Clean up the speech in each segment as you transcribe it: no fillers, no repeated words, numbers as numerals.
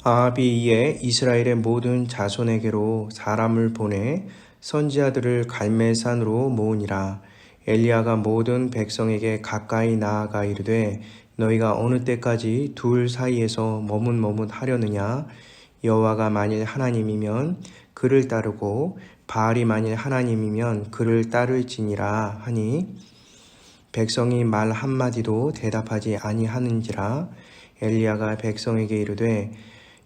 아합이 이에 이스라엘의 모든 자손에게로 사람을 보내 선지자들을 갈멜산으로 모으니라. 엘리야가 모든 백성에게 가까이 나아가 이르되 너희가 어느 때까지 둘 사이에서 머뭇머뭇하려느냐. 여호와가 만일 하나님이면 그를 따르고 바알이 만일 하나님이면 그를 따를지니라 하니 백성이 말 한마디도 대답하지 아니하는지라. 엘리야가 백성에게 이르되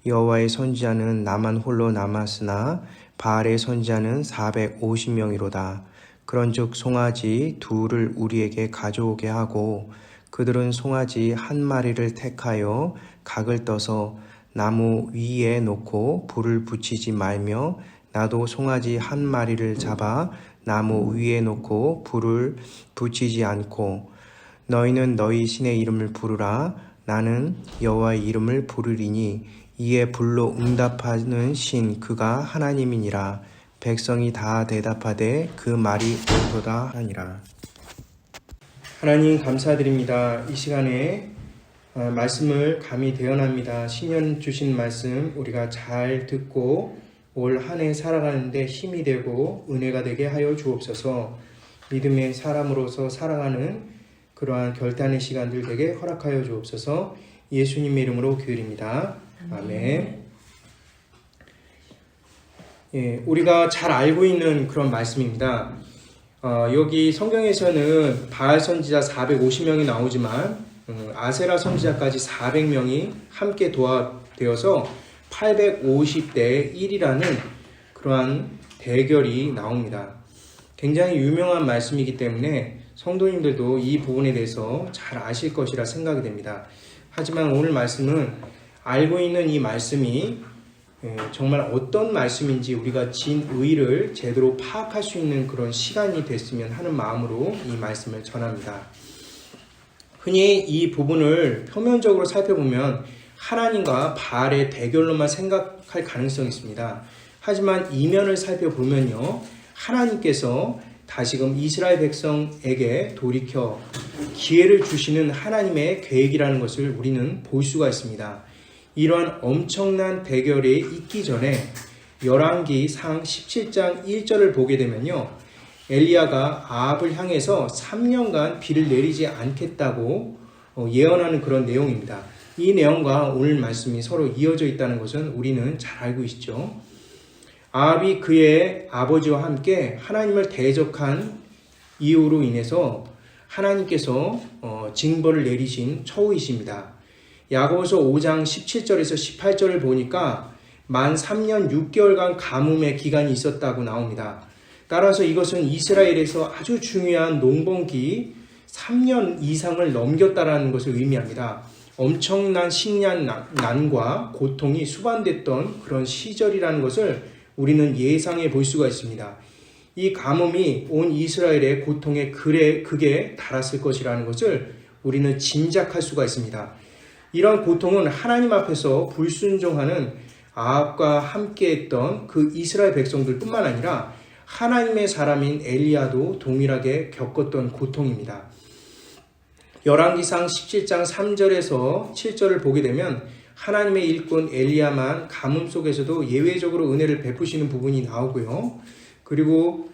여호와의 선지자는 나만 홀로 남았으나 바알의 선지자는 450명이로다. 그런즉 송아지 둘을 우리에게 가져오게 하고 그들은 송아지 한 마리를 택하여 각을 떠서 나무 위에 놓고 불을 붙이지 말며 나도 송아지 한 마리를 잡아 나무 위에 놓고 불을 붙이지 않고 너희는 너희 신의 이름을 부르라. 나는 여호와의 이름을 부르리니 이에 불로 응답하는 신 그가 하나님이니라. 백성이 다 대답하되 그 말이 옳도다 하니라. 하나님 감사드립니다. 이 시간에 말씀을 감히 대언합니다. 신년 주신 말씀 우리가 잘 듣고 올 한 해 살아가는데 힘이 되고 은혜가 되게 하여 주옵소서. 믿음의 사람으로서 살아가는 그러한 결단의 시간들 되게 허락하여 주옵소서. 예수님의 이름으로 기도드립니다. 아멘. 예, 우리가 잘 알고 있는 그런 말씀입니다. 여기 성경에서는 바알 선지자 450명이 나오지만 아세라 선지자까지 400명이 함께 도합되어서 850대 1이라는 그러한 대결이 나옵니다. 굉장히 유명한 말씀이기 때문에 성도님들도 이 부분에 대해서 잘 아실 것이라 생각이 됩니다. 하지만 오늘 말씀은 알고 있는 이 말씀이 정말 어떤 말씀인지 우리가 진의를 제대로 파악할 수 있는 그런 시간이 됐으면 하는 마음으로 이 말씀을 전합니다. 흔히 이 부분을 표면적으로 살펴보면 하나님과 바알의 대결로만 생각할 가능성이 있습니다. 하지만 이면을 살펴보면요, 하나님께서 다시금 이스라엘 백성에게 돌이켜 기회를 주시는 하나님의 계획이라는 것을 우리는 볼 수가 있습니다. 이러한 엄청난 대결이 있기 전에 열왕기상 17장 1절을 보게 되면요, 엘리야가 아합을 향해서 3년간 비를 내리지 않겠다고 예언하는 그런 내용입니다. 이 내용과 오늘 말씀이 서로 이어져 있다는 것은 우리는 잘 알고 있죠. 아합이 그의 아버지와 함께 하나님을 대적한 이유로 인해서 하나님께서 징벌을 내리신 처우이십니다. 야고보서 5장 17절에서 18절을 보니까 만 3년 6개월간 가뭄의 기간이 있었다고 나옵니다. 따라서 이것은 이스라엘에서 아주 중요한 농번기 3년 이상을 넘겼다라는 것을 의미합니다. 엄청난 식량난과 고통이 수반됐던 그런 시절이라는 것을 우리는 예상해 볼 수가 있습니다. 이 가뭄이 온 이스라엘의 고통에 극에 달았을 것이라는 것을 우리는 짐작할 수가 있습니다. 이런 고통은 하나님 앞에서 불순종하는 아합과 함께했던 그 이스라엘 백성들뿐만 아니라 하나님의 사람인 엘리야도 동일하게 겪었던 고통입니다. 열왕기상 17장 3절에서 7절을 보게 되면 하나님의 일꾼 엘리야만 가뭄 속에서도 예외적으로 은혜를 베푸시는 부분이 나오고요. 그리고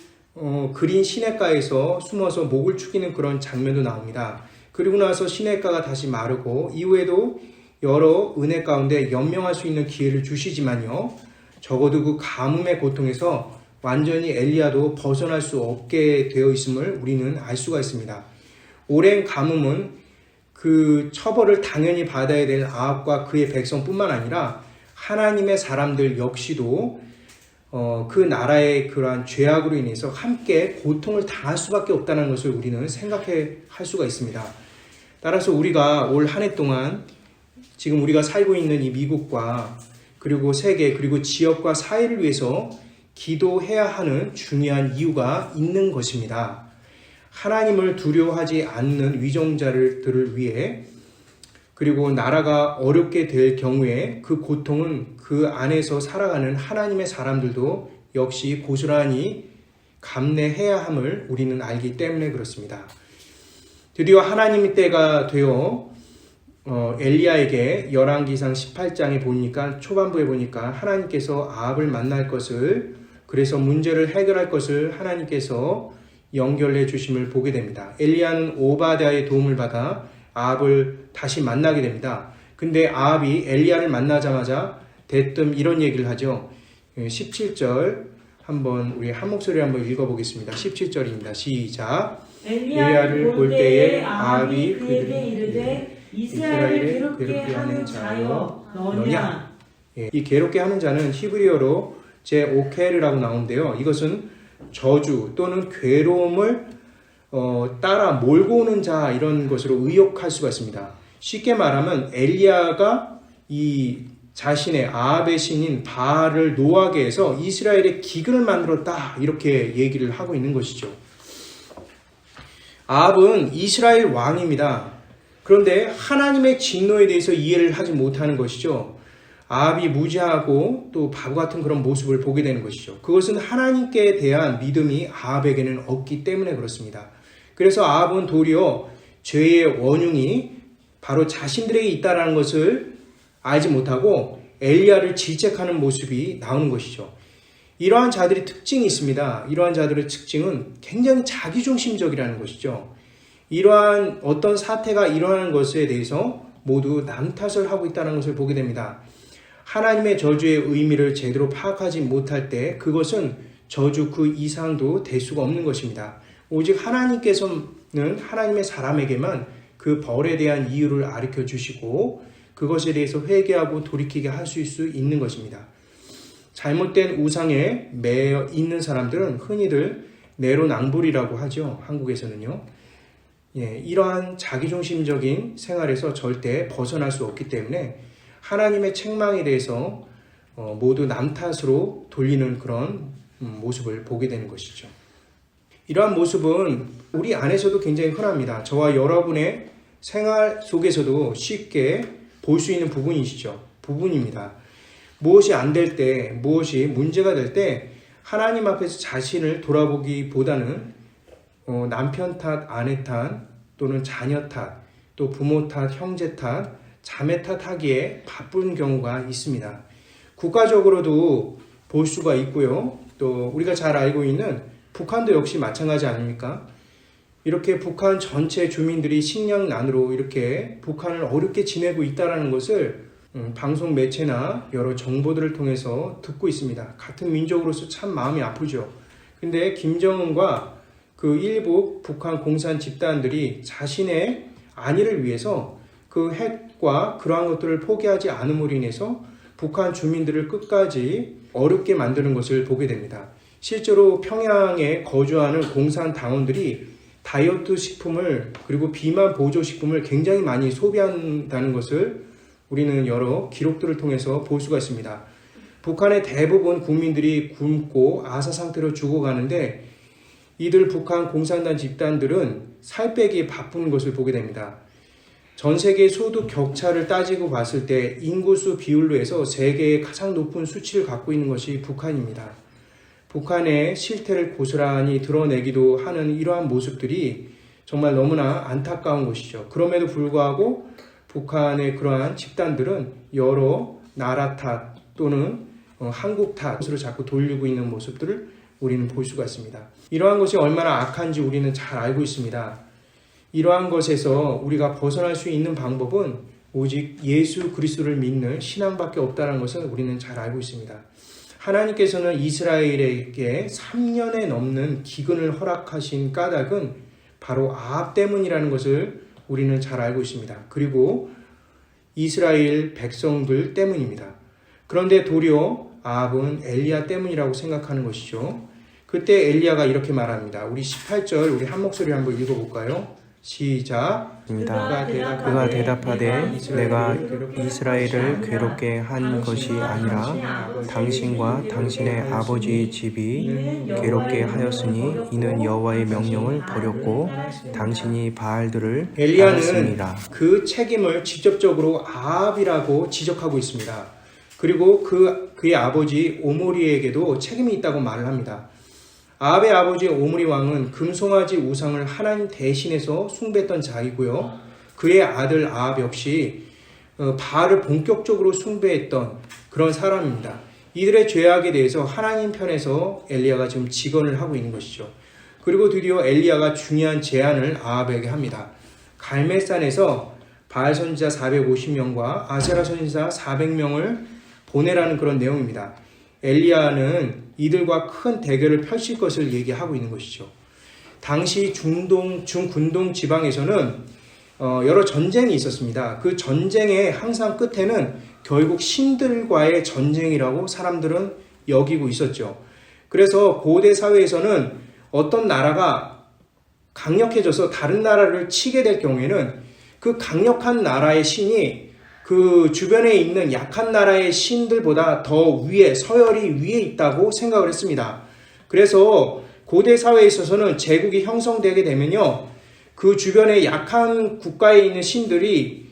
그린 시냇가에서 숨어서 목을 축이는 그런 장면도 나옵니다. 그리고 나서 시냇가가 다시 마르고 이후에도 여러 은혜 가운데 연명할 수 있는 기회를 주시지만요, 적어도 그 가뭄의 고통에서 완전히 엘리야도 벗어날 수 없게 되어 있음을 우리는 알 수가 있습니다. 오랜 가뭄은 그 처벌을 당연히 받아야 될 아합과 그의 백성뿐만 아니라 하나님의 사람들 역시도 그 나라의 그러한 죄악으로 인해서 함께 고통을 당할 수밖에 없다는 것을 우리는 생각할 수가 있습니다. 따라서 우리가 올 한 해 동안 지금 우리가 살고 있는 이 미국과 그리고 세계 그리고 지역과 사회를 위해서 기도해야 하는 중요한 이유가 있는 것입니다. 하나님을 두려워하지 않는 위종자들을 위해 그리고 나라가 어렵게 될 경우에 그 고통은 그 안에서 살아가는 하나님의 사람들도 역시 고스란히 감내해야 함을 우리는 알기 때문에 그렇습니다. 드디어 하나님의 때가 되어 엘리야에게 열왕기상 18장에 보니까 초반부에 보니까 하나님께서 아합을 만날 것을, 그래서 문제를 해결할 것을 하나님께서 연결해 주심을 보게 됩니다. 엘리야는 오바댜의 도움을 받아 아합을 다시 만나게 됩니다. 근데 아합이 엘리야를 만나자마자 대뜸 이런 얘기를 하죠. 17절 한번 우리 한 목소리로 한번 읽어보겠습니다. 17절입니다. 시작. 엘리야를 볼 때에 아합이 그에게 이르되 이스라엘을 괴롭게 하는 자여 너냐. 이 괴롭게 하는 자는 히브리어로 제오케르라고 나오는데요. 이것은 저주 또는 괴로움을 따라 몰고 오는 자, 이런 것으로 의역할 수가 있습니다. 쉽게 말하면 엘리야가 이 자신의 아합의 신인 바알을 노하게 해서 이스라엘의 기근을 만들었다, 이렇게 얘기를 하고 있는 것이죠. 아합은 이스라엘 왕입니다. 그런데 하나님의 진노에 대해서 이해를 하지 못하는 것이죠. 아합이 무지하고 또 바보 같은 그런 모습을 보게 되는 것이죠. 그것은 하나님께 대한 믿음이 아합에게는 없기 때문에 그렇습니다. 그래서 아합은 도리어 죄의 원흉이 바로 자신들에게 있다는 것을 알지 못하고 엘리야를 질책하는 모습이 나오는 것이죠. 이러한 자들의 특징이 있습니다. 이러한 자들의 특징은 굉장히 자기중심적이라는 것이죠. 이러한 어떤 사태가 일어나는 것에 대해서 모두 남 탓을 하고 있다는 것을 보게 됩니다. 하나님의 저주의 의미를 제대로 파악하지 못할 때 그것은 저주 그 이상도 될 수가 없는 것입니다. 오직 하나님께서는 하나님의 사람에게만 그 벌에 대한 이유를 가르쳐 주시고 그것에 대해서 회개하고 돌이키게 하실 수 있는 것입니다. 잘못된 우상에 매여 있는 사람들은 흔히들 내로남불이라고 하죠. 한국에서는요. 이러한 자기중심적인 생활에서 절대 벗어날 수 없기 때문에 하나님의 책망에 대해서 모두 남 탓으로 돌리는 그런 모습을 보게 되는 것이죠. 이러한 모습은 우리 안에서도 굉장히 흔합니다. 저와 여러분의 생활 속에서도 쉽게 볼 수 있는 부분입니다. 무엇이 안 될 때, 무엇이 문제가 될 때 하나님 앞에서 자신을 돌아보기보다는 남편 탓, 아내 탓, 또는 자녀 탓, 또 부모 탓, 형제 탓, 자매 탓하기에 바쁜 경우가 있습니다. 국가적으로도 볼 수가 있고요. 또 우리가 잘 알고 있는 북한도 역시 마찬가지 아닙니까? 이렇게 북한 전체 주민들이 식량난으로 이렇게 북한을 어렵게 지내고 있다는 것을 방송 매체나 여러 정보들을 통해서 듣고 있습니다. 같은 민족으로서 참 마음이 아프죠. 근데 김정은과 그 일부 북한 공산 집단들이 자신의 안위를 위해서 그 핵과 그러한 것들을 포기하지 않음으로 인해서 북한 주민들을 끝까지 어렵게 만드는 것을 보게 됩니다. 실제로 평양에 거주하는 공산 당원들이 다이어트 식품을 그리고 비만 보조 식품을 굉장히 많이 소비한다는 것을 우리는 여러 기록들을 통해서 볼 수가 있습니다. 북한의 대부분 국민들이 굶고 아사 상태로 죽어가는데 이들 북한 공산당 집단들은 살 빼기에 바쁜 것을 보게 됩니다. 전 세계 소득 격차를 따지고 봤을 때 인구수 비율로 해서 세계의 가장 높은 수치를 갖고 있는 것이 북한입니다. 북한의 실태를 고스란히 드러내기도 하는 이러한 모습들이 정말 너무나 안타까운 것이죠. 그럼에도 불구하고 북한의 그러한 집단들은 여러 나라 탓 또는 한국 탓으로 자꾸 돌리고 있는 모습들을 우리는 볼 수가 있습니다. 이러한 것이 얼마나 악한지 우리는 잘 알고 있습니다. 이러한 것에서 우리가 벗어날 수 있는 방법은 오직 예수 그리스도를 믿는 신앙밖에 없다는 것을 우리는 잘 알고 있습니다. 하나님께서는 이스라엘에게 3년에 넘는 기근을 허락하신 까닭은 바로 아합 때문이라는 것을 우리는 잘 알고 있습니다. 그리고 이스라엘 백성들 때문입니다. 그런데 도리어 아합은 엘리야 때문이라고 생각하는 것이죠. 그때 엘리야가 이렇게 말합니다. 우리 18절 우리 한 목소리로 한번 읽어볼까요? 시작. 그가 대답하되 내가 이스라엘을 괴롭게 한 것이 아니라 당신과 당신의 아버지의 집이 괴롭게 하였으니 이는 여호와의 명령을 버렸고 당신이 바알들을 엘리야는 따랐습니다. 그 책임을 직접적으로 아합이라고 지적하고 있습니다. 그리고 그의 아버지 오므리에게도 책임이 있다고 말을 합니다. 아합의 아버지 오므리 왕은 금송아지 우상을 하나님 대신해서 숭배했던 자이고요. 그의 아들 아합 역시 바알을 본격적으로 숭배했던 그런 사람입니다. 이들의 죄악에 대해서 하나님 편에서 엘리야가 지금 직언을 하고 있는 것이죠. 그리고 드디어 엘리야가 중요한 제안을 아합에게 합니다. 갈멜산에서 바알 선지자 450명과 아세라 선지자 400명을 보내라는 그런 내용입니다. 엘리야는 이들과 큰 대결을 펼칠 것을 얘기하고 있는 것이죠. 당시 중군동 지방에서는 여러 전쟁이 있었습니다. 그 전쟁의 항상 끝에는 결국 신들과의 전쟁이라고 사람들은 여기고 있었죠. 그래서 고대 사회에서는 어떤 나라가 강력해져서 다른 나라를 치게 될 경우에는 그 강력한 나라의 신이 그 주변에 있는 약한 나라의 신들보다 더 위에, 서열이 위에 있다고 생각을 했습니다. 그래서 고대 사회에 있어서는 제국이 형성되게 되면요, 그 주변에 약한 국가에 있는 신들이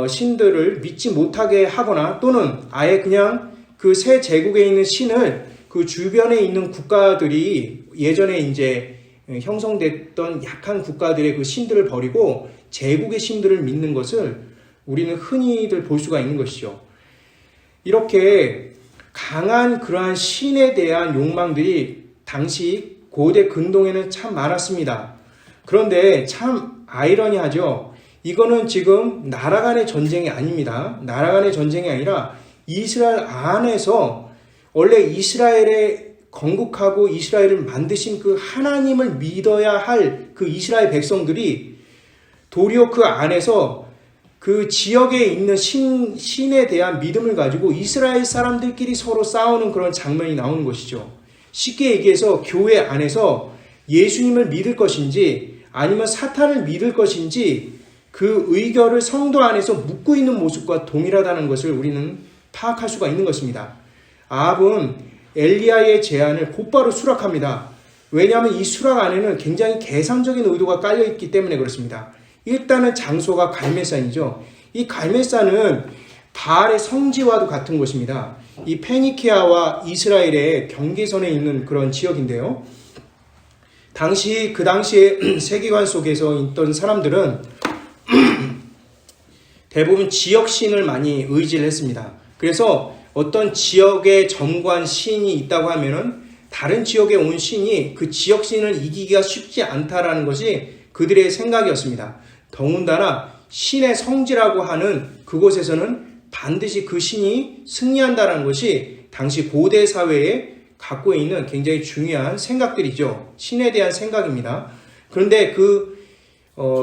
신들을 믿지 못하게 하거나 또는 아예 그냥 그 새 제국에 있는 신을 그 주변에 있는 국가들이 예전에 이제 형성됐던 약한 국가들의 그 신들을 버리고 제국의 신들을 믿는 것을 우리는 흔히들 볼 수가 있는 것이죠. 이렇게 강한 그러한 신에 대한 욕망들이 당시 고대 근동에는 참 많았습니다. 그런데 참 아이러니하죠. 이거는 지금 나라 간의 전쟁이 아닙니다. 나라 간의 전쟁이 아니라 이스라엘 안에서 원래 이스라엘에 건국하고 이스라엘을 만드신 그 하나님을 믿어야 할 그 이스라엘 백성들이 도리어 그 안에서 그 지역에 있는 신에 대한 믿음을 가지고 이스라엘 사람들끼리 서로 싸우는 그런 장면이 나오는 것이죠. 쉽게 얘기해서 교회 안에서 예수님을 믿을 것인지 아니면 사탄을 믿을 것인지 그 의결을 성도 안에서 묻고 있는 모습과 동일하다는 것을 우리는 파악할 수가 있는 것입니다. 아합은 엘리야의 제안을 곧바로 수락합니다. 왜냐하면 이 수락 안에는 굉장히 계산적인 의도가 깔려있기 때문에 그렇습니다. 일단은 장소가 갈멜산이죠. 이 갈멜산은 바알의 성지와도 같은 곳입니다. 이 페니키아와 이스라엘의 경계선에 있는 그런 지역인데요. 그 당시에 세계관 속에서 있던 사람들은 대부분 지역신을 많이 의지를 했습니다. 그래서 어떤 지역에 점관 신이 있다고 하면은 다른 지역에 온 신이 그 지역신을 이기기가 쉽지 않다라는 것이 그들의 생각이었습니다. 더군다나 신의 성지라고 하는 그곳에서는 반드시 그 신이 승리한다는 것이 당시 고대 사회에 갖고 있는 굉장히 중요한 생각들이죠. 신에 대한 생각입니다. 그런데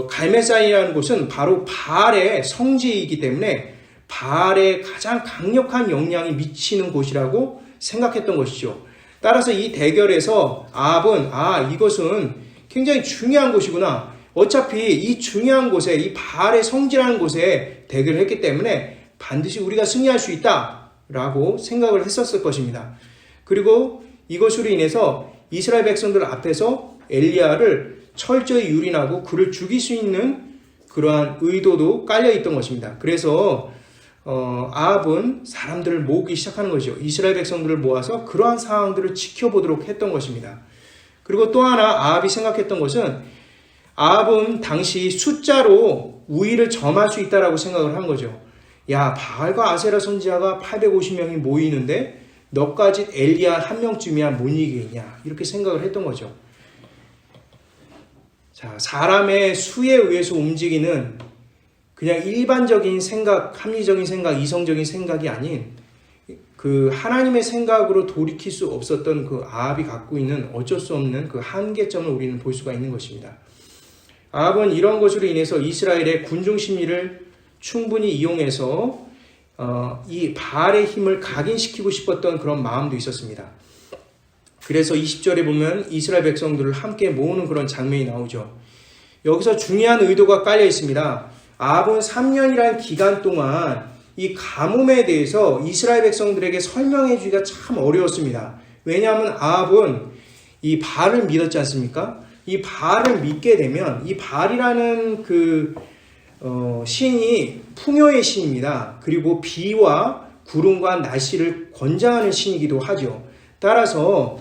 갈멜산이라는 곳은 바로 바알의 성지이기 때문에 바알의 가장 강력한 영향이 미치는 곳이라고 생각했던 것이죠. 따라서 이 대결에서 아합은 이것은 굉장히 중요한 곳이구나. 어차피 이 중요한 곳에 이 바알의 성지라는 곳에 대결을 했기 때문에 반드시 우리가 승리할 수 있다라고 생각을 했었을 것입니다. 그리고 이것으로 인해서 이스라엘 백성들 앞에서 엘리야를 철저히 유린하고 그를 죽일 수 있는 그러한 의도도 깔려 있던 것입니다. 그래서 아합은 사람들을 모으기 시작하는 것이죠. 이스라엘 백성들을 모아서 그러한 상황들을 지켜보도록 했던 것입니다. 그리고 또 하나 아합이 생각했던 것은 아합은 당시 숫자로 우위를 점할 수 있다라고 생각을 한 거죠. 야, 바알과 아세라 선지자가 850명이 모이는데 너까지 엘리야 한 명쯤이야 못 이기겠냐 이렇게 생각을 했던 거죠. 자, 사람의 수에 의해서 움직이는 그냥 일반적인 생각, 합리적인 생각, 이성적인 생각이 아닌 그 하나님의 생각으로 돌이킬 수 없었던 그 아합이 갖고 있는 어쩔 수 없는 그 한계점을 우리는 볼 수가 있는 것입니다. 아합은 이런 것으로 인해서 이스라엘의 군중 심리를 충분히 이용해서 이 바알의 힘을 각인시키고 싶었던 그런 마음도 있었습니다. 그래서 20절에 보면 이스라엘 백성들을 함께 모으는 그런 장면이 나오죠. 여기서 중요한 의도가 깔려 있습니다. 아합은 3년이라는 기간 동안 이 가뭄에 대해서 이스라엘 백성들에게 설명해 주기가 참 어려웠습니다. 왜냐하면 아합은 이 바알을 믿었지 않습니까? 이 바알을 믿게 되면 이 바알이라는 신이 풍요의 신입니다. 그리고 비와 구름과 날씨를 권장하는 신이기도 하죠. 따라서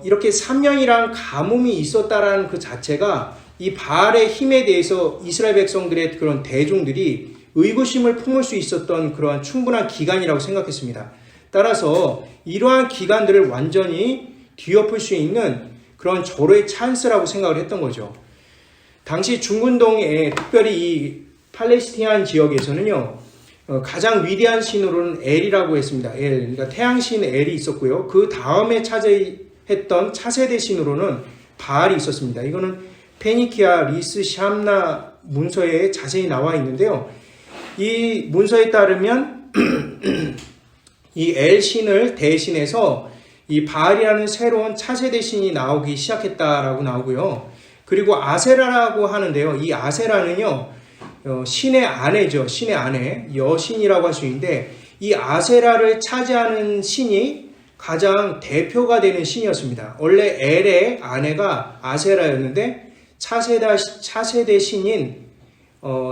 이렇게 3년이란 가뭄이 있었다라는 그 자체가 이 바알의 힘에 대해서 이스라엘 백성들의 그런 대종들이 의구심을 품을 수 있었던 그러한 충분한 기간이라고 생각했습니다. 따라서 이러한 기간들을 완전히 뒤엎을 수 있는 그런 절호의 찬스라고 생각을 했던 거죠. 당시 중근동에 특별히 이 팔레스티안 지역에서는요, 가장 위대한 신으로는 엘이라고 했습니다. 엘, 그러니까 태양신 엘이 있었고요. 그 다음에 차지했던 차세대 신으로는 바알이 있었습니다. 이거는 페니키아 리스 샴나 문서에 자세히 나와 있는데요. 이 문서에 따르면 이 엘 신을 대신해서 이 바알이라는 새로운 차세대 신이 나오기 시작했다라고 나오고요. 그리고 아세라라고 하는데요. 이 아세라는요, 신의 아내죠. 신의 아내, 여신이라고 할 수 있는데, 이 아세라를 차지하는 신이 가장 대표가 되는 신이었습니다. 원래 엘의 아내가 아세라였는데, 차세대 신인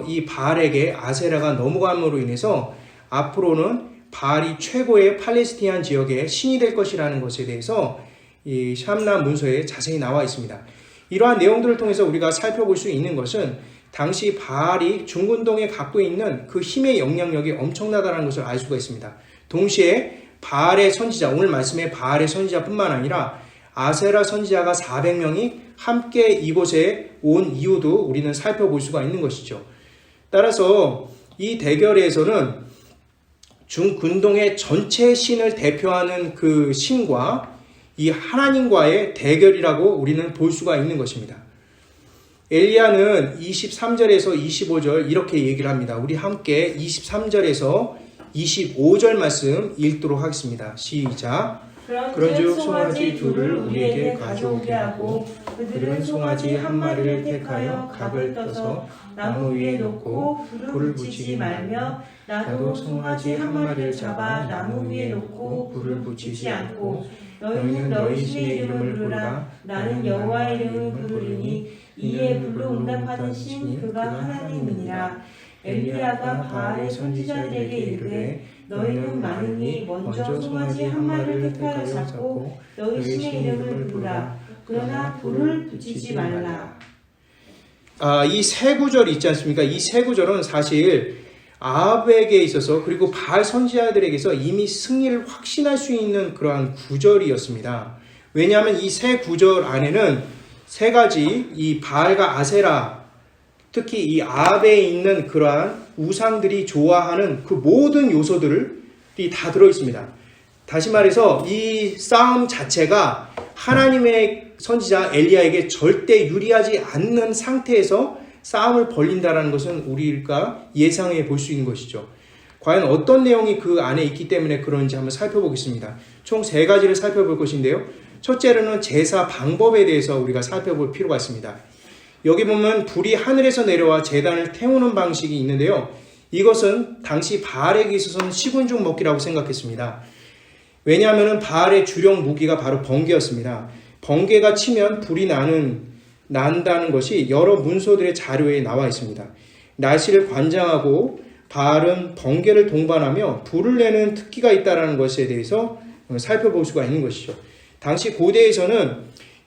이 바알에게 아세라가 넘어감으로 인해서 앞으로는 바알이 최고의 팔레스티안 지역의 신이 될 것이라는 것에 대해서 이 샴나 문서에 자세히 나와 있습니다. 이러한 내용들을 통해서 우리가 살펴볼 수 있는 것은 당시 바알이 중근동에 갖고 있는 그 힘의 영향력이 엄청나다는 것을 알 수가 있습니다. 동시에 바알의 선지자, 오늘 말씀의 바알의 선지자뿐만 아니라 아세라 선지자가 400명이 함께 이곳에 온 이유도 우리는 살펴볼 수가 있는 것이죠. 따라서 이 대결에서는 중근동의 전체 신을 대표하는 그 신과 이 하나님과의 대결이라고 우리는 볼 수가 있는 것입니다. 엘리야는 23절에서 25절 이렇게 얘기를 합니다. 우리 함께 23절에서 25절 말씀 읽도록 하겠습니다. 시작. 그런즉 송아지 둘을 우리에게 가져오게 하고 그들은 송아지 한 마리를 택하여 각을 떠서 나무 위에 놓고 불을 붙이지 말며 나도 송아지 한 마리를 잡아 나무 위에 놓고 불을 붙이지 않고 너희는 너희 신의 이름을 부르라. 나는 여호와의 이름을 부르리니 이에 불로 응답하는 신 그가 하나님이니라. 엘리야가 바알의 선지자들에게 이르되 너희는 많으니 먼저 송아지 한 마리를 택하여 잡고 너희 신의 이름을 부르라. 그러나 불을 붙이지 말라. 이 세 구절 있지 않습니까? 이 세 구절은 사실 아합에게 있어서 그리고 바알 선지자들에게서 이미 승리를 확신할 수 있는 그러한 구절이었습니다. 왜냐하면 이 세 구절 안에는 세 가지 이 바알과 아세라, 특히 이 아합에 있는 그러한 우상들이 좋아하는 그 모든 요소들이 다 들어있습니다. 다시 말해서 이 싸움 자체가 하나님의 선지자 엘리야에게 절대 유리하지 않는 상태에서 싸움을 벌린다는 것은 우리가 예상해 볼 수 있는 것이죠. 과연 어떤 내용이 그 안에 있기 때문에 그런지 한번 살펴보겠습니다. 총 세 가지를 살펴볼 것인데요. 첫째로는 제사 방법에 대해서 우리가 살펴볼 필요가 있습니다. 여기 보면 불이 하늘에서 내려와 제단을 태우는 방식이 있는데요. 이것은 당시 바알에게 있어서는 시군 중 먹기라고 생각했습니다. 왜냐하면 바알의 주력 무기가 바로 번개였습니다. 번개가 치면 불이 난다는 것이 여러 문서들의 자료에 나와 있습니다. 날씨를 관장하고 바알은 번개를 동반하며 불을 내는 특기가 있다는 것에 대해서 살펴볼 수가 있는 것이죠. 당시 고대에서는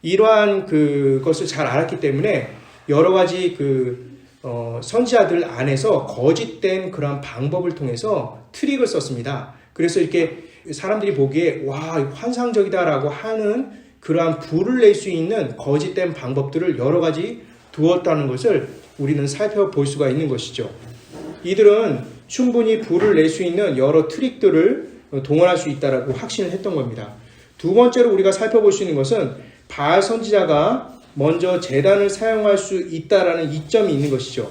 이러한 그것을 잘 알았기 때문에 여러 가지 선지자들 안에서 거짓된 그런 방법을 통해서 트릭을 썼습니다. 그래서 이렇게 사람들이 보기에 와, 환상적이다라고 하는 그러한 불을 낼 수 있는 거짓된 방법들을 여러 가지 두었다는 것을 우리는 살펴볼 수가 있는 것이죠. 이들은 충분히 불을 낼 수 있는 여러 트릭들을 동원할 수 있다라고 확신을 했던 겁니다. 두 번째로 우리가 살펴볼 수 있는 것은 바알 선지자가 먼저 제단을 사용할 수 있다라는 이점이 있는 것이죠.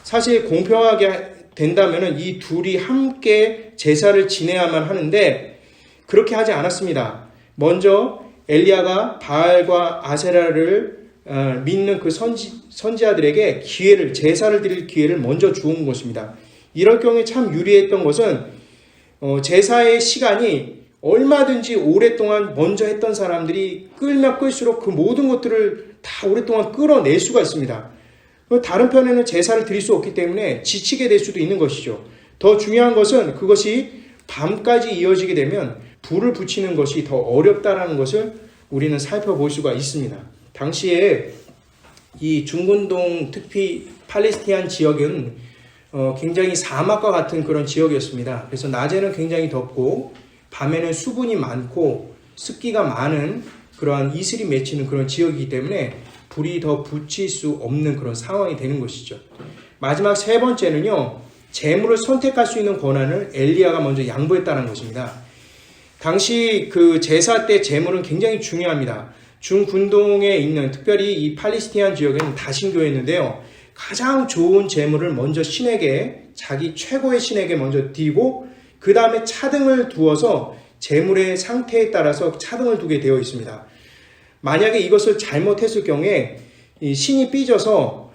사실 공평하게 된다면 이 둘이 함께 제사를 지내야만 하는데 그렇게 하지 않았습니다. 먼저 엘리야가 바알과 아세라를 믿는 그 선지자들에게 제사를 드릴 기회를 먼저 주온 것입니다. 이럴 경우에 참 유리했던 것은 제사의 시간이 얼마든지 오랫동안 먼저 했던 사람들이 끌면 끌수록 그 모든 것들을 다 오랫동안 끌어낼 수가 있습니다. 다른 편에는 제사를 드릴 수 없기 때문에 지치게 될 수도 있는 것이죠. 더 중요한 것은 그것이 밤까지 이어지게 되면 불을 붙이는 것이 더 어렵다라는 것을 우리는 살펴볼 수가 있습니다. 당시에 이 중근동 특히 팔레스티안 지역은 굉장히 사막과 같은 그런 지역이었습니다. 그래서 낮에는 굉장히 덥고 밤에는 수분이 많고 습기가 많은 그러한 이슬이 맺히는 그런 지역이기 때문에 불이 더 붙일 수 없는 그런 상황이 되는 것이죠. 마지막 세 번째는요, 제물을 선택할 수 있는 권한을 엘리야가 먼저 양보했다는 것입니다. 당시 그 제사 때 제물은 굉장히 중요합니다. 중근동에 있는 특별히 이 팔레스티안 지역에는 다신교였는데요. 가장 좋은 제물을 먼저 신에게, 자기 최고의 신에게 먼저 드리고 그 다음에 차등을 두어서 제물의 상태에 따라서 차등을 두게 되어 있습니다. 만약에 이것을 잘못했을 경우에 이 신이 삐져서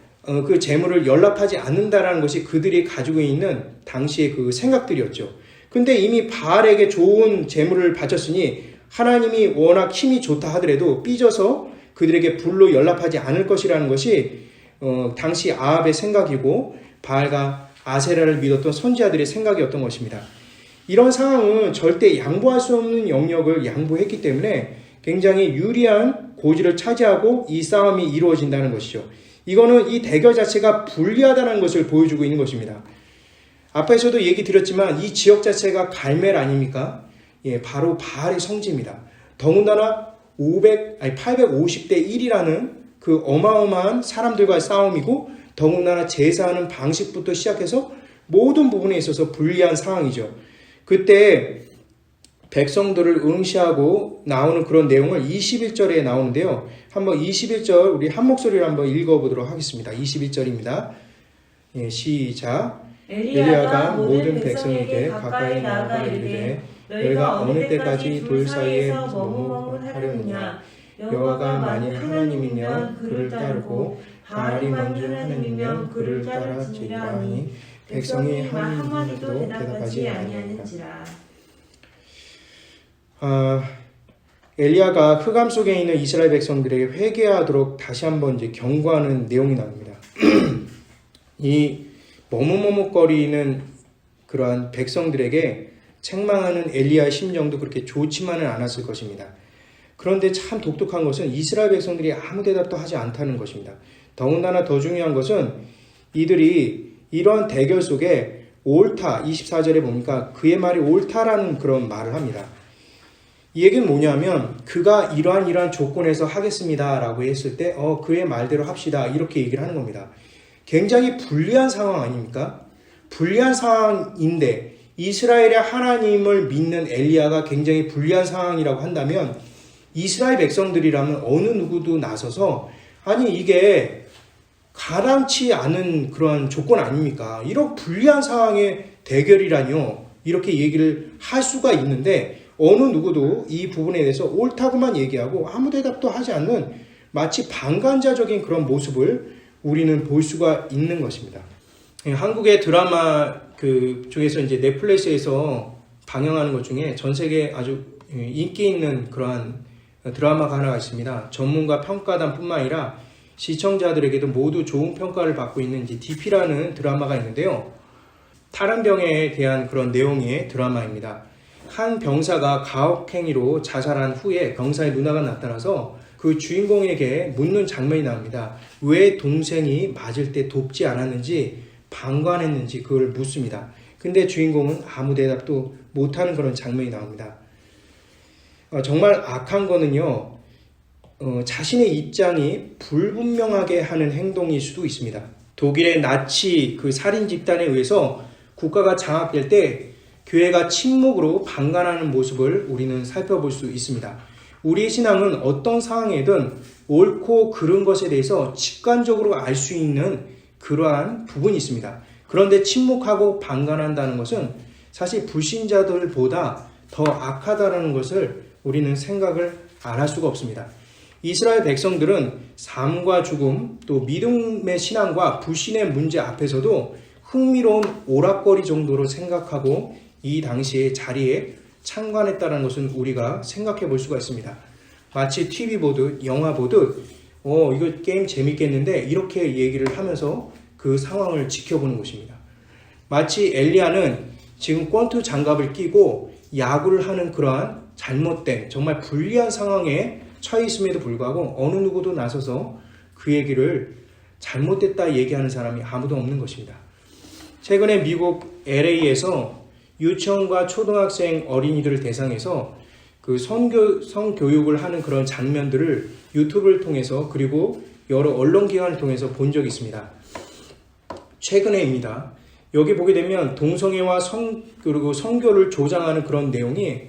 그 제물을 연락하지 않는다라는 것이 그들이 가지고 있는 당시의 그 생각들이었죠. 근데 이미 바알에게 좋은 제물을 바쳤으니 하나님이 워낙 힘이 좋다 하더라도 삐져서 그들에게 불로 연락하지 않을 것이라는 것이 당시 아합의 생각이고 바알과 아세라를 믿었던 선지자들의 생각이었던 것입니다. 이런 상황은 절대 양보할 수 없는 영역을 양보했기 때문에 굉장히 유리한 고지를 차지하고 이 싸움이 이루어진다는 것이죠. 이거는 이 대결 자체가 불리하다는 것을 보여주고 있는 것입니다. 앞에서도 얘기 드렸지만 이 지역 자체가 갈멜 아닙니까? 예, 바로 바알의 성지입니다. 더군다나 850대 1이라는 그 어마어마한 사람들과의 싸움이고 더군다나 제사하는 방식부터 시작해서 모든 부분에 있어서 불리한 상황이죠. 그때 백성들을 응시하고 나오는 그런 내용을 21절에 나오는데요. 한번 21절 우리 한 목소리로 한번 읽어보도록 하겠습니다. 21절입니다. 예, 시작. 엘리야가 모든 백성에게 가까이 나아가 이르되 너희가 어느 때까지 돌 사이에 머무르느냐. 여호와가 만일 하나님이면 그를 따르고 바알이 만일 하나님이면 그를 따르지라 하니 백성이 한마디도 대답하지 아니하는지라. 엘리야가 흑암 속에 있는 이스라엘 백성들에게 회개하도록 다시 한번 이제 경고하는 내용이 나옵니다. 이 머뭇머뭇거리는 그러한 백성들에게 책망하는 엘리야의 심정도 그렇게 좋지만은 않았을 것입니다. 그런데 참 독특한 것은 이스라엘 백성들이 아무 대답도 하지 않다는 것입니다. 더군다나 더 중요한 것은 이들이 이러한 대결 속에 옳다, 24절에 보니까 그의 말이 옳다라는 그런 말을 합니다. 이 얘기는 뭐냐면 그가 이러한 조건에서 하겠습니다 라고 했을 때 그의 말대로 합시다 이렇게 얘기를 하는 겁니다. 굉장히 불리한 상황 아닙니까? 불리한 상황인데 이스라엘의 하나님을 믿는 엘리야가 굉장히 불리한 상황이라고 한다면 이스라엘 백성들이라면 어느 누구도 나서서 아니 이게 가당치 않은 그런 조건 아닙니까? 이런 불리한 상황의 대결이라뇨 이렇게 얘기를 할 수가 있는데 어느 누구도 이 부분에 대해서 옳다고만 얘기하고 아무 대답도 하지 않는 마치 방관자적인 그런 모습을 우리는 볼 수가 있는 것입니다. 한국의 드라마 그 쪽에서 이제 넷플릭스에서 방영하는 것 중에 전 세계 아주 인기 있는 그러한 드라마가 하나가 있습니다. 전문가 평가단뿐만 아니라 시청자들에게도 모두 좋은 평가를 받고 있는 이제 DP라는 드라마가 있는데요. 탈암병에 대한 그런 내용의 드라마입니다. 한 병사가 가혹행위로 자살한 후에 병사의 누나가 나타나서 그 주인공에게 묻는 장면이 나옵니다. 왜 동생이 맞을 때 돕지 않았는지 방관했는지 그걸 묻습니다. 근데 주인공은 아무 대답도 못하는 그런 장면이 나옵니다. 정말 악한 거는요. 자신의 입장이 불분명하게 하는 행동일 수도 있습니다. 독일의 나치 그 살인 집단에 의해서 국가가 장악될 때 교회가 침묵으로 방관하는 모습을 우리는 살펴볼 수 있습니다. 우리의 신앙은 어떤 상황에든 옳고 그른 것에 대해서 직관적으로 알 수 있는 그러한 부분이 있습니다. 그런데 침묵하고 방관한다는 것은 사실 불신자들보다 더 악하다는 것을 우리는 생각을 안 할 수가 없습니다. 이스라엘 백성들은 삶과 죽음 또 믿음의 신앙과 불신의 문제 앞에서도 흥미로운 오락거리 정도로 생각하고 이 당시의 자리에 참관했다는 것은 우리가 생각해 볼 수가 있습니다. 마치 TV 보듯 영화 보듯 이거 게임 재밌겠는데 이렇게 얘기를 하면서 그 상황을 지켜보는 것입니다. 마치 엘리야는 지금 권투 장갑을 끼고 야구를 하는 그러한 잘못된 정말 불리한 상황에 처해 있음에도 불구하고 어느 누구도 나서서 그 얘기를 잘못됐다 얘기하는 사람이 아무도 없는 것입니다. 최근에 미국 LA에서 유치원과 초등학생 어린이들을 대상해서 그 성교육을 하는 그런 장면들을 유튜브를 통해서 그리고 여러 언론기관을 통해서 본 적이 있습니다. 최근에입니다. 여기 보게 되면 동성애와 그리고 성교를 조장하는 그런 내용이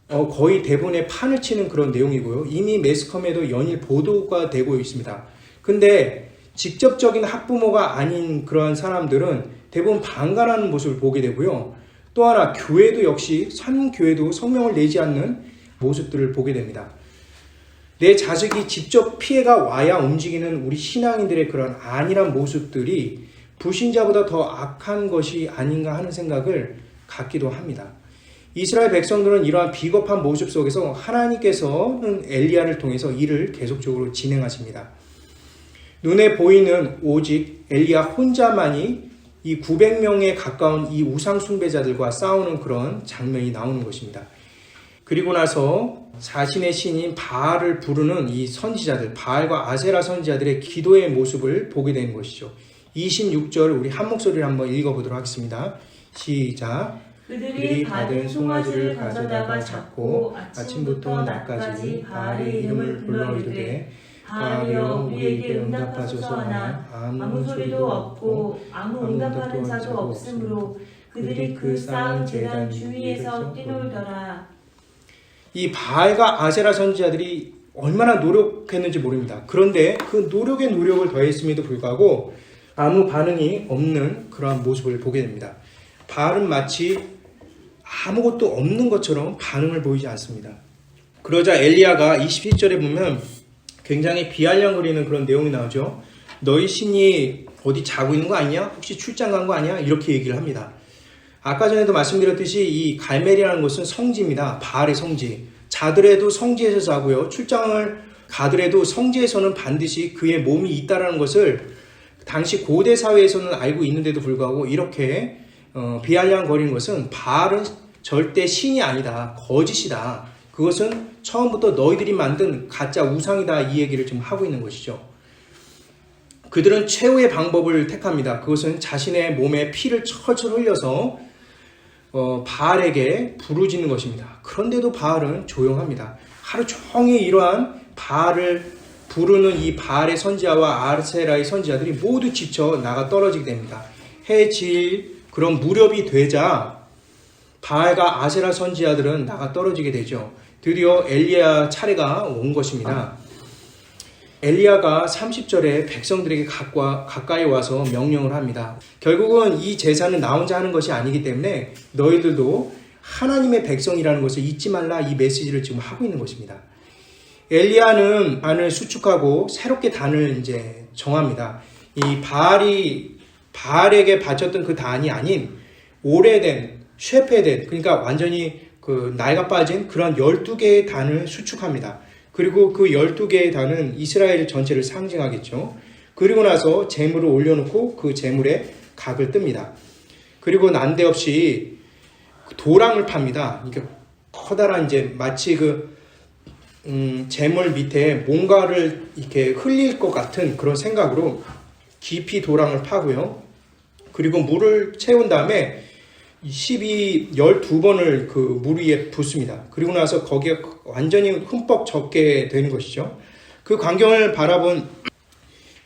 거의 대부분의 판을 치는 그런 내용이고요. 이미 매스컴에도 연일 보도가 되고 있습니다. 근데 직접적인 학부모가 아닌 그러한 사람들은 대부분 방관하는 모습을 보게 되고요. 또 하나 교회도 역시 한 교회도 성명을 내지 않는 모습들을 보게 됩니다. 내 자식이 직접 피해가 와야 움직이는 우리 신앙인들의 그런 안일한 모습들이 불신자보다 더 악한 것이 아닌가 하는 생각을 갖기도 합니다. 이스라엘 백성들은 이러한 비겁한 모습 속에서 하나님께서는 엘리야를 통해서 일을 계속적으로 진행하십니다. 눈에 보이는 오직 엘리야 혼자만이 이 900명에 가까운 이 우상 숭배자들과 싸우는 그런 장면이 나오는 것입니다. 그리고 나서 자신의 신인 바알을 부르는 이 선지자들, 바알과 아세라 선지자들의 기도의 모습을 보게 되는 것이죠. 26절 우리 한 목소리를 한번 읽어보도록 하겠습니다. 시작. 그들이 받은 송아지를 가져다가 잡고 아침부터 낮까지 바알의 이름을 불러 이르되 바알이여 우리에게 응답하소서 하나 아무 소리도 없고 아무 응답하는 자도 없으므로 그들이 그 쌓은 제단 주위에서 뛰놀더라. 이 바알과 아세라 선지자들이 얼마나 노력했는지 모릅니다. 그런데 그 노력에 노력을 더했음에도 불구하고 아무 반응이 없는 그러한 모습을 보게 됩니다. 바알은 마치 아무것도 없는 것처럼 반응을 보이지 않습니다. 그러자 엘리야가 27절에 보면 굉장히 비아냥거리는 그런 내용이 나오죠. 너희 신이 어디 자고 있는 거 아니냐? 혹시 출장 간 거 아니야? 이렇게 얘기를 합니다. 아까 전에도 말씀드렸듯이 이 갈멜이라는 것은 성지입니다. 바알의 성지. 자더라도 성지에서 자고요. 출장을 가더라도 성지에서는 반드시 그의 몸이 있다라는 것을 당시 고대 사회에서는 알고 있는데도 불구하고 이렇게 비아냥거리는 것은 바알은 절대 신이 아니다. 거짓이다. 그것은 처음부터 너희들이 만든 가짜 우상이다. 이 얘기를 지금 하고 있는 것이죠. 그들은 최후의 방법을 택합니다. 그것은 자신의 몸에 피를 철철 흘려서 바알에게 부르짖는 것입니다. 그런데도 바알은 조용합니다. 하루 종일 이러한 바알을 부르는 이 바알의 선지자와 아세라의 선지자들이 모두 지쳐 나가 떨어지게 됩니다. 해 질 그런 무렵이 되자 바알과 아세라 선지자들은 나가 떨어지게 되죠. 드디어 엘리야 차례가 온 것입니다. 엘리야가 30절에 백성들에게 가까이 와서 명령을 합니다. 결국은 이 제사는 나 혼자 하는 것이 아니기 때문에 너희들도 하나님의 백성이라는 것을 잊지 말라 이 메시지를 지금 하고 있는 것입니다. 엘리야는 단을 수축하고 새롭게 단을 이제 정합니다. 이 바알에게 바쳤던 그 단이 아닌 오래된 쇠폐된 그러니까 완전히 그 나이가 빠진 그런 12개의 단을 수축합니다. 그리고 그 12개의 단은 이스라엘 전체를 상징하겠죠. 그리고 나서 제물을 올려놓고 그 제물에 각을 뜹니다. 그리고 난데없이 도랑을 팝니다. 그러니까 커다란 이제 마치 제물 밑에 뭔가를 이렇게 흘릴 것 같은 그런 생각으로 깊이 도랑을 파고요. 그리고 물을 채운 다음에 12번을 그 물 위에 붓습니다. 그리고 나서 거기에 완전히 흠뻑 젖게 되는 것이죠. 그 광경을 바라본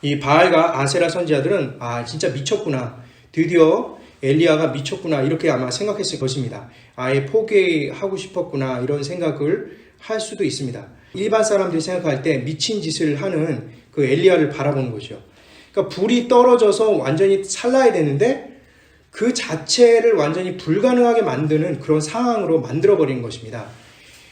이 바알과 아세라 선지자들은 진짜 미쳤구나. 드디어 엘리야가 미쳤구나. 이렇게 아마 생각했을 것입니다. 아예 포기하고 싶었구나. 이런 생각을 할 수도 있습니다. 일반 사람들이 생각할 때 미친 짓을 하는 그 엘리야를 바라보는 거죠. 그러니까 불이 떨어져서 완전히 살라야 되는데 그 자체를 완전히 불가능하게 만드는 그런 상황으로 만들어버린 것입니다.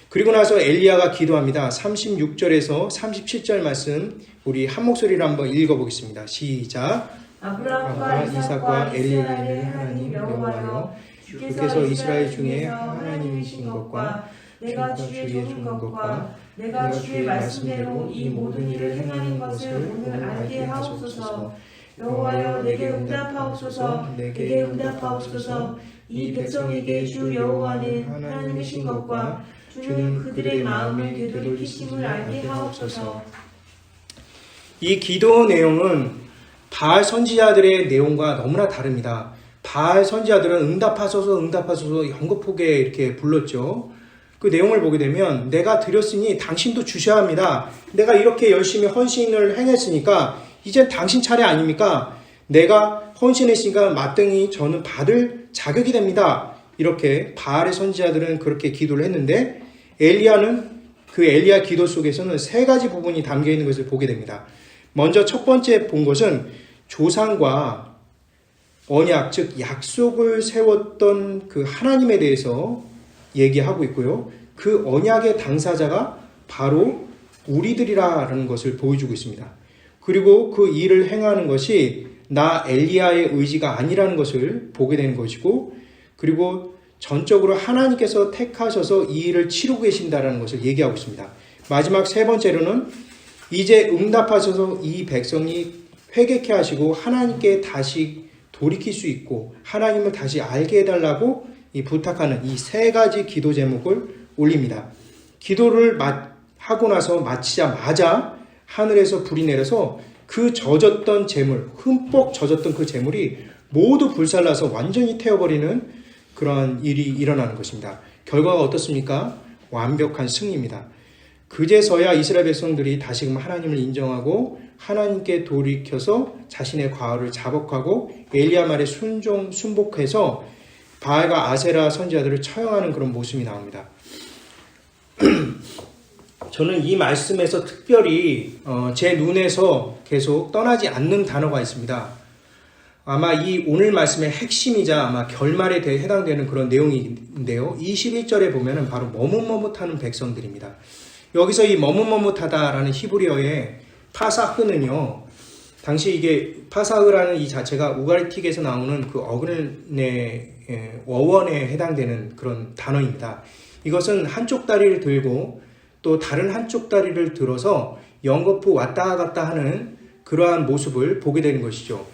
그리고 나서 엘리야가 기도합니다. 36절에서 37절 말씀 우리 한 목소리로 한번 읽어보겠습니다. 시작. 아브라함과 이삭과 이스라엘의 하나님 여호와여 주께서 이스라엘 중에 하나님이신 것과 내가 주의 종인 것과 내가 주의 말씀대로 이 모든 일을 행하는 것을 오늘 알게 하옵소서. 여호와여 내게 응답하옵소서. 내게 응답하옵소서. 이 백성에게 주 여호와는 하나님이신 것과 주는 그들의 마음을 되돌이키심을 알게 하옵소서. 이 기도 내용은 바알 선지자들의 내용과 너무나 다릅니다. 바알 선지자들은 응답하소서 연거푸게 이렇게 불렀죠. 그 내용을 보게 되면 내가 드렸으니 당신도 주셔야 합니다. 내가 이렇게 열심히 헌신을 행했으니까 이젠 당신 차례 아닙니까? 내가 헌신했으니까 마땅히 저는 받을 자격이 됩니다. 이렇게 바알의 선지자들은 그렇게 기도를 했는데 엘리야는 그 엘리야 기도 속에서는 세 가지 부분이 담겨 있는 것을 보게 됩니다. 먼저 첫 번째 본 것은 조상과 언약, 즉 약속을 세웠던 그 하나님에 대해서 얘기하고 있고요. 그 언약의 당사자가 바로 우리들이라는 것을 보여주고 있습니다. 그리고 그 일을 행하는 것이 나 엘리야의 의지가 아니라는 것을 보게 되는 것이고, 그리고 전적으로 하나님께서 택하셔서 이 일을 치르고 계신다는 것을 얘기하고 있습니다. 마지막 세 번째로는 이제 응답하셔서 이 백성이 회개케 하시고 하나님께 다시 돌이킬 수 있고 하나님을 다시 알게 해달라고 부탁하는 이 세 가지 기도 제목을 올립니다. 기도를 하고 나서 마치자마자 하늘에서 불이 내려서 그 젖었던 재물, 흠뻑 젖었던 그 재물이 모두 불살라서 완전히 태워버리는 그러한 일이 일어나는 것입니다. 결과가 어떻습니까? 완벽한 승리입니다. 그제서야 이스라엘 백성들이 다시금 하나님을 인정하고 하나님께 돌이켜서 자신의 과오를 자복하고 엘리야 말에 순복해서 바알과 아세라 선지자들을 처형하는 그런 모습이 나옵니다. 저는 이 말씀에서 특별히 제 눈에서 계속 떠나지 않는 단어가 있습니다. 아마 이 오늘 말씀의 핵심이자 아마 결말에 대해 해당되는 그런 내용인데요. 21절에 보면은 바로 머뭇머뭇하는 백성들입니다. 여기서 이 머뭇머뭇하다라는 히브리어의 파사흐는요, 당시 이게 파사흐라는 이 자체가 우가리틱에서 나오는 그 어근의 어원에 해당되는 그런 단어입니다. 이것은 한쪽 다리를 들고 또 다른 한쪽 다리를 들어서 연거푸 왔다 갔다 하는 그러한 모습을 보게 되는 것이죠.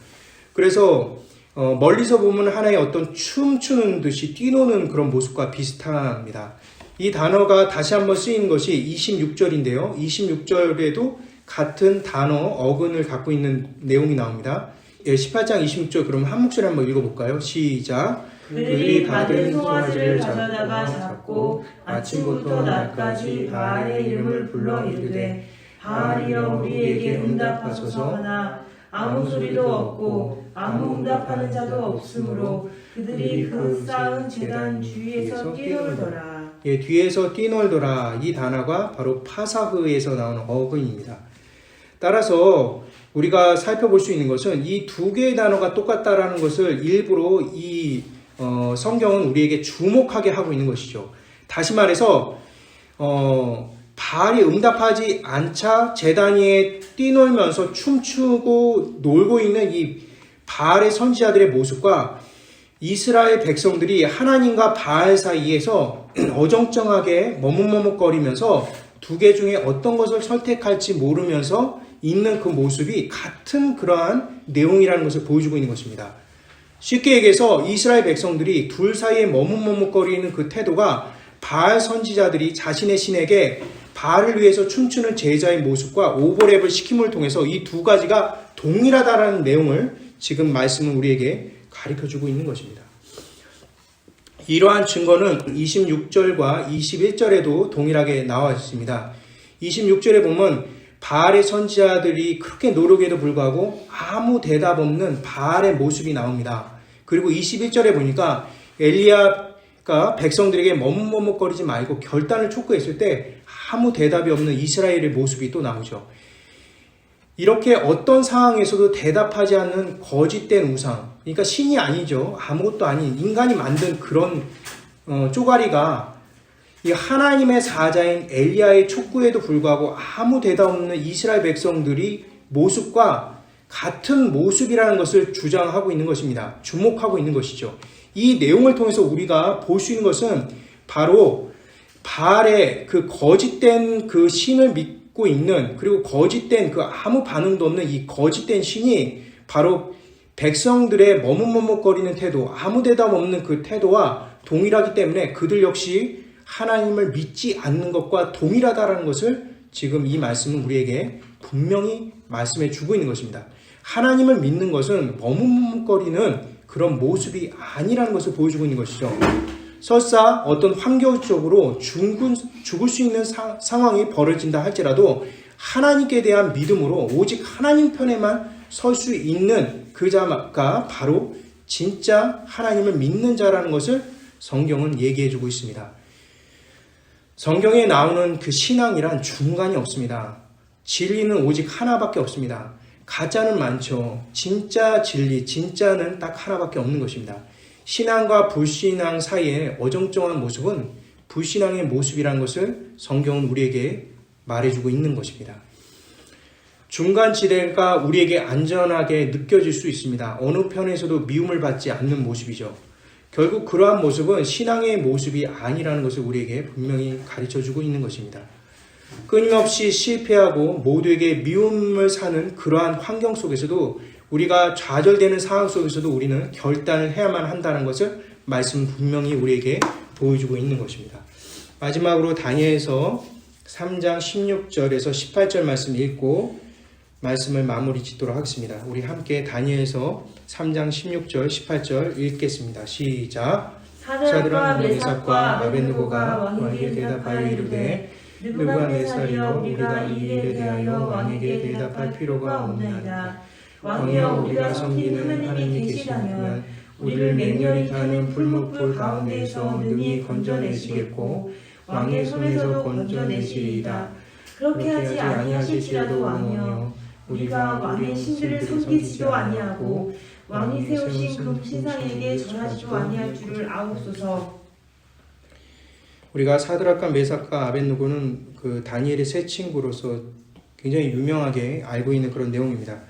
그래서 멀리서 보면 하나의 어떤 춤추는 듯이 뛰노는 그런 모습과 비슷합니다. 이 단어가 다시 한번 쓰인 것이 26절인데요. 26절에도 같은 단어, 어근을 갖고 있는 내용이 나옵니다. 18장 26절 그럼 한 목소리 한번 읽어볼까요? 시작. 그들이 받은 송아지를 가져다가 잡고 아침부터 낮까지 바알의 이름을 불러 이르되 바알이여 우리에게 응답하소서 하나 아무 소리도 없고 아무 응답하는 자도 없으므로 그들이 그 쌓은 제단 주위에서 뛰놀더라. 예, 뒤에서 뛰놀더라. 이 단어가 바로 파사흐에서 나오는 어근입니다. 따라서 우리가 살펴볼 수 있는 것은 이 두 개의 단어가 똑같다라는 것을 일부러 이 성경은 우리에게 주목하게 하고 있는 것이죠. 다시 말해서 바알이 응답하지 않자 제단 위에 뛰놀면서 춤추고 놀고 있는 이 바알의 선지자들의 모습과 이스라엘 백성들이 하나님과 바알 사이에서 어정쩡하게 머뭇머뭇거리면서 두 개 중에 어떤 것을 선택할지 모르면서 있는 그 모습이 같은 그러한 내용이라는 것을 보여주고 있는 것입니다. 쉽게 얘기해서 이스라엘 백성들이 둘 사이에 머뭇머뭇거리는 그 태도가 바알 선지자들이 자신의 신에게 바알을 위해서 춤추는 제자의 모습과 오버랩을 시킴을 통해서 이 두 가지가 동일하다라는 내용을 지금 말씀은 우리에게 가르쳐주고 있는 것입니다. 이러한 증거는 26절과 21절에도 동일하게 나와 있습니다. 26절에 보면 바알의 선지자들이 그렇게 노력에도 불구하고 아무 대답 없는 바알의 모습이 나옵니다. 그리고 21절에 보니까 엘리야가 백성들에게 머뭇머뭇거리지 말고 결단을 촉구했을 때 아무 대답이 없는 이스라엘의 모습이 또 나오죠. 이렇게 어떤 상황에서도 대답하지 않는 거짓된 우상, 그러니까 신이 아니죠. 아무것도 아닌 인간이 만든 그런 쪼가리가 이 하나님의 사자인 엘리야의 촉구에도 불구하고 아무 대답 없는 이스라엘 백성들이 모습과 같은 모습이라는 것을 주장하고 있는 것입니다. 주목하고 있는 것이죠. 이 내용을 통해서 우리가 볼 수 있는 것은 바로 바알의 그 거짓된 그 신을 믿고 있는, 그리고 거짓된 그 아무 반응도 없는 이 거짓된 신이 바로 백성들의 머뭇머뭇거리는 태도, 아무 대답 없는 그 태도와 동일하기 때문에 그들 역시 하나님을 믿지 않는 것과 동일하다라는 것을 지금 이 말씀은 우리에게 분명히 말씀해 주고 있는 것입니다. 하나님을 믿는 것은 머뭇거리는 그런 모습이 아니라는 것을 보여주고 있는 것이죠. 설사 어떤 환경적으로 죽을 수 있는 상황이 벌어진다 할지라도 하나님께 대한 믿음으로 오직 하나님 편에만 설 수 있는 그 자가 바로 진짜 하나님을 믿는 자라는 것을 성경은 얘기해 주고 있습니다. 성경에 나오는 그 신앙이란 중간이 없습니다. 진리는 오직 하나밖에 없습니다. 가짜는 많죠. 진짜 진리, 진짜는 딱 하나밖에 없는 것입니다. 신앙과 불신앙 사이의 어정쩡한 모습은 불신앙의 모습이라는 것을 성경은 우리에게 말해주고 있는 것입니다. 중간지대가 우리에게 안전하게 느껴질 수 있습니다. 어느 편에서도 미움을 받지 않는 모습이죠. 결국 그러한 모습은 신앙의 모습이 아니라는 것을 우리에게 분명히 가르쳐주고 있는 것입니다. 끊임없이 실패하고 모두에게 미움을 사는 그러한 환경 속에서도 우리가 좌절되는 상황 속에서도 우리는 결단을 해야만 한다는 것을 말씀 분명히 우리에게 보여주고 있는 것입니다. 마지막으로 다니엘서 3장 16절에서 18절 말씀 읽고 말씀을 마무리 짓도록 하겠습니다. 우리 함께 다니엘서 3장 16절 18절 읽겠습니다. 시작. 사드락과 메삭과 아벳느고가 왕에게 대답하여 이르되 느부갓네살이여 우리가 이 일에 대하여 왕에게 대답할 필요가 없나이다. 왕이여 우리가 섬기는 하나님이 계시다면 우리를 맹렬히 타는 풀무불 가운데에서 능히 건져내시겠고 왕의 손에서 건져내시리이다. 그렇게 하지 아니하실지라도 왕이여 우리가 왕의 신들을 섬기지도 아니하고 왕이 세우신 금신상에게 절하지도 아니할 줄을 아옵소서. 우리가 사드락과 메삭과 아벳느고는 그 다니엘의 세 친구로서 굉장히 유명하게 알고 있는 그런 내용입니다.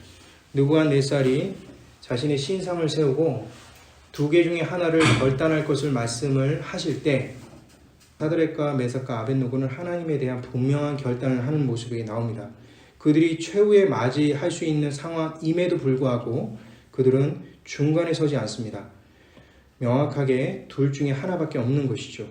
느부갓네살이 자신의 신상을 세우고 두 개 중에 하나를 결단할 것을 말씀을 하실 때 사드락과 메삭과 아벳느고는 하나님에 대한 분명한 결단을 하는 모습이 나옵니다. 그들이 최후에 맞이할 수 있는 상황임에도 불구하고 그들은 중간에 서지 않습니다. 명확하게 둘 중에 하나밖에 없는 것이죠.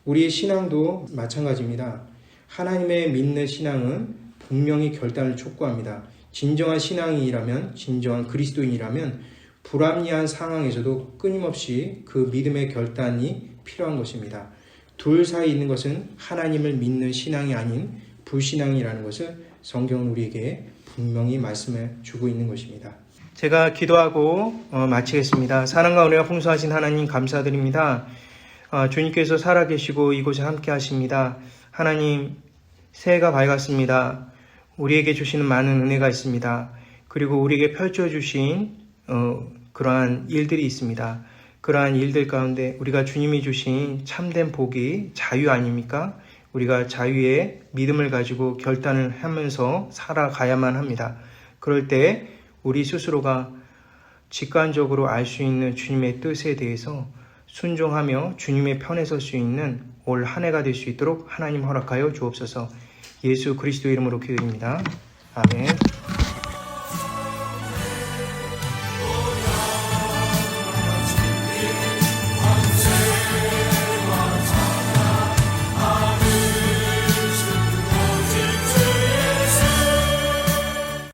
우리의 신앙도 마찬가지입니다. 하나님의 믿는 신앙은 분명히 결단을 촉구합니다. 진정한 신앙인이라면, 진정한 그리스도인이라면 불합리한 상황에서도 끊임없이 그 믿음의 결단이 필요한 것입니다. 둘 사이에 있는 것은 하나님을 믿는 신앙이 아닌 불신앙이라는 것을 성경은 우리에게 분명히 말씀해 주고 있는 것입니다. 제가 기도하고 마치겠습니다. 사랑과 은혜가 풍성하신 하나님 감사드립니다. 주님께서 살아계시고 이곳에 함께 하십니다. 하나님, 새해가 밝았습니다. 우리에게 주시는 많은 은혜가 있습니다. 그리고 우리에게 펼쳐주신 그러한 일들이 있습니다. 그러한 일들 가운데 우리가 주님이 주신 참된 복이 자유 아닙니까? 우리가 자유의 믿음을 가지고 결단을 하면서 살아가야만 합니다. 그럴 때 우리 스스로가 직관적으로 알 수 있는 주님의 뜻에 대해서 순종하며 주님의 편에 설 수 있는 올 한 해가 될 수 있도록 하나님 허락하여 주옵소서. 예수 그리스도 이름으로 기도드립니다. 아멘.